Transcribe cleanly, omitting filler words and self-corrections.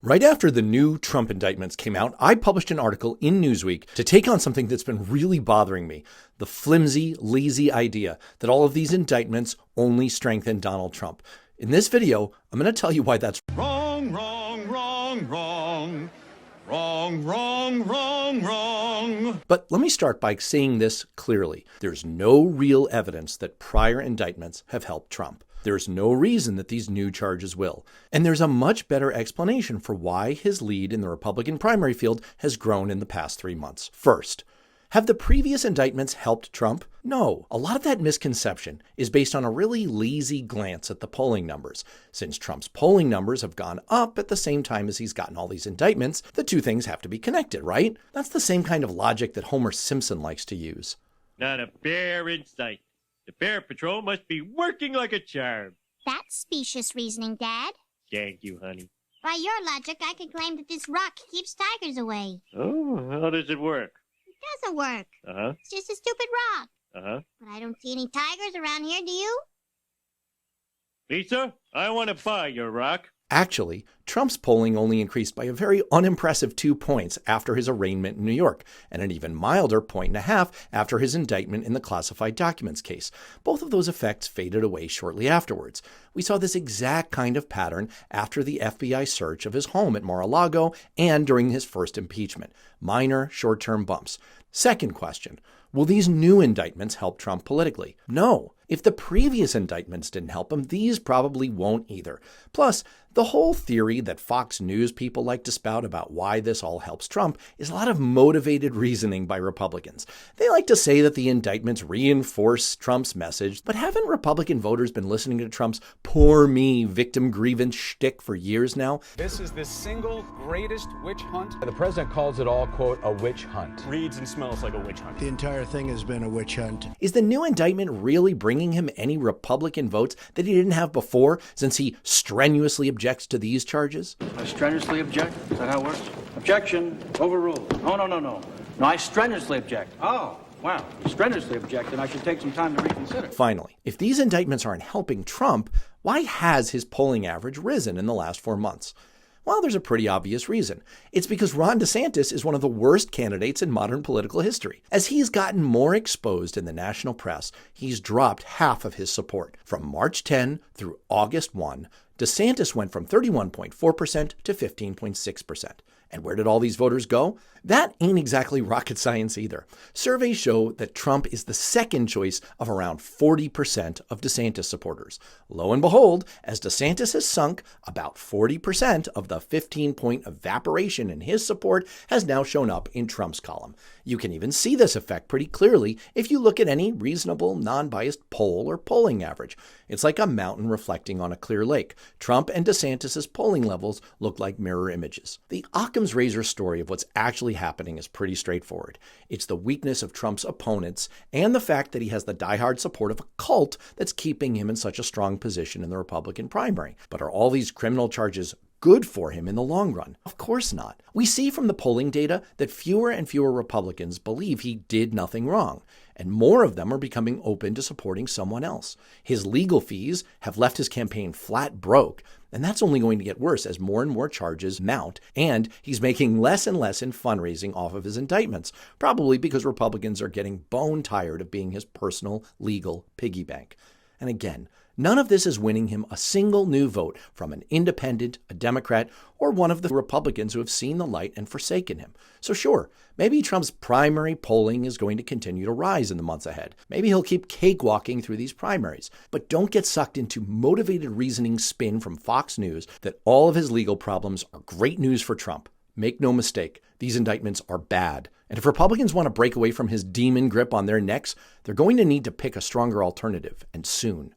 Right after the new Trump indictments came out, I published an article in Newsweek to take on something that's been really bothering me, the flimsy, lazy idea that all of these indictments only strengthen Donald Trump. In this video, I'm going to tell you why that's wrong, wrong, wrong, wrong, wrong, wrong, wrong, wrong. But let me start by saying this clearly. There's no real evidence that prior indictments have helped Trump. There's no reason that these new charges will. And there's a much better explanation for why his lead in the Republican primary field has grown in the past 3 months. First, have the previous indictments helped Trump? No. A lot of that misconception is based on a really lazy glance at the polling numbers. Since Trump's polling numbers have gone up at the same time as he's gotten all these indictments, the two things have to be connected, right? That's the same kind of logic that Homer Simpson likes to use. Not a bear in sight. The Bear Patrol must be working like a charm. That's specious reasoning, Dad. Thank you, honey. By your logic, I could claim that this rock keeps tigers away. Oh, how does it work? It doesn't work. Uh-huh. It's just a stupid rock. Uh-huh. But I don't see any tigers around here, do you? Lisa, I want to buy your rock. Actually, Trump's polling only increased by a very unimpressive 2 points after his arraignment in New York, and an even milder 1.5 after his indictment in the classified documents case. Both of those effects faded away shortly afterwards. We saw this exact kind of pattern after the FBI search of his home at Mar-a-Lago and during his first impeachment. Minor, short-term bumps. Second question, will these new indictments help Trump politically? No. If the previous indictments didn't help him, these probably won't either. Plus, the whole theory that Fox News people like to spout about why this all helps Trump is a lot of motivated reasoning by Republicans. They like to say that the indictments reinforce Trump's message, but haven't Republican voters been listening to Trump's poor me victim grievance shtick for years now? This is the single greatest witch hunt. The president calls it all, quote, a witch hunt. Reads and smells like a witch hunt. The entire thing has been a witch hunt. Is the new indictment really bringing him any Republican votes that he didn't have before, since he strenuously objects to these charges? I strenuously object? Is that how it works? Objection. Overruled. No, No, I strenuously object. Oh, wow. Strenuously object, and I should take some time to reconsider. Finally, if these indictments aren't helping Trump, why has his polling average risen in the last 4 months? Well, there's a pretty obvious reason. It's because Ron DeSantis is one of the worst candidates in modern political history. As he's gotten more exposed in the national press, he's dropped half of his support. From March 10 through August 1, DeSantis went from 31.4% to 15.6%. And where did all these voters go? That ain't exactly rocket science either. Surveys show that Trump is the second choice of around 40% of DeSantis supporters. Lo and behold, as DeSantis has sunk, about 40% of the 15-point evaporation in his support has now shown up in Trump's column. You can even see this effect pretty clearly if you look at any reasonable, non-biased poll or polling average. It's like a mountain reflecting on a clear lake. Trump and DeSantis's polling levels look like mirror images. The Occam's razor story of what's actually happening is pretty straightforward. It's the weakness of Trump's opponents and the fact that he has the diehard support of a cult that's keeping him in such a strong position in the Republican primary. But are all these criminal charges good for him in the long run? Of course not. We see from the polling data that fewer and fewer Republicans believe he did nothing wrong, and more of them are becoming open to supporting someone else. His legal fees have left his campaign flat broke, and that's only going to get worse as more and more charges mount, and he's making less and less in fundraising off of his indictments, probably because Republicans are getting bone tired of being his personal legal piggy bank. And again, none of this is winning him a single new vote from an independent, a Democrat, or one of the Republicans who have seen the light and forsaken him. So sure, maybe Trump's primary polling is going to continue to rise in the months ahead. Maybe he'll keep cakewalking through these primaries. But don't get sucked into motivated reasoning spin from Fox News that all of his legal problems are great news for Trump. Make no mistake, these indictments are bad. And if Republicans want to break away from his demon grip on their necks, they're going to need to pick a stronger alternative, and soon.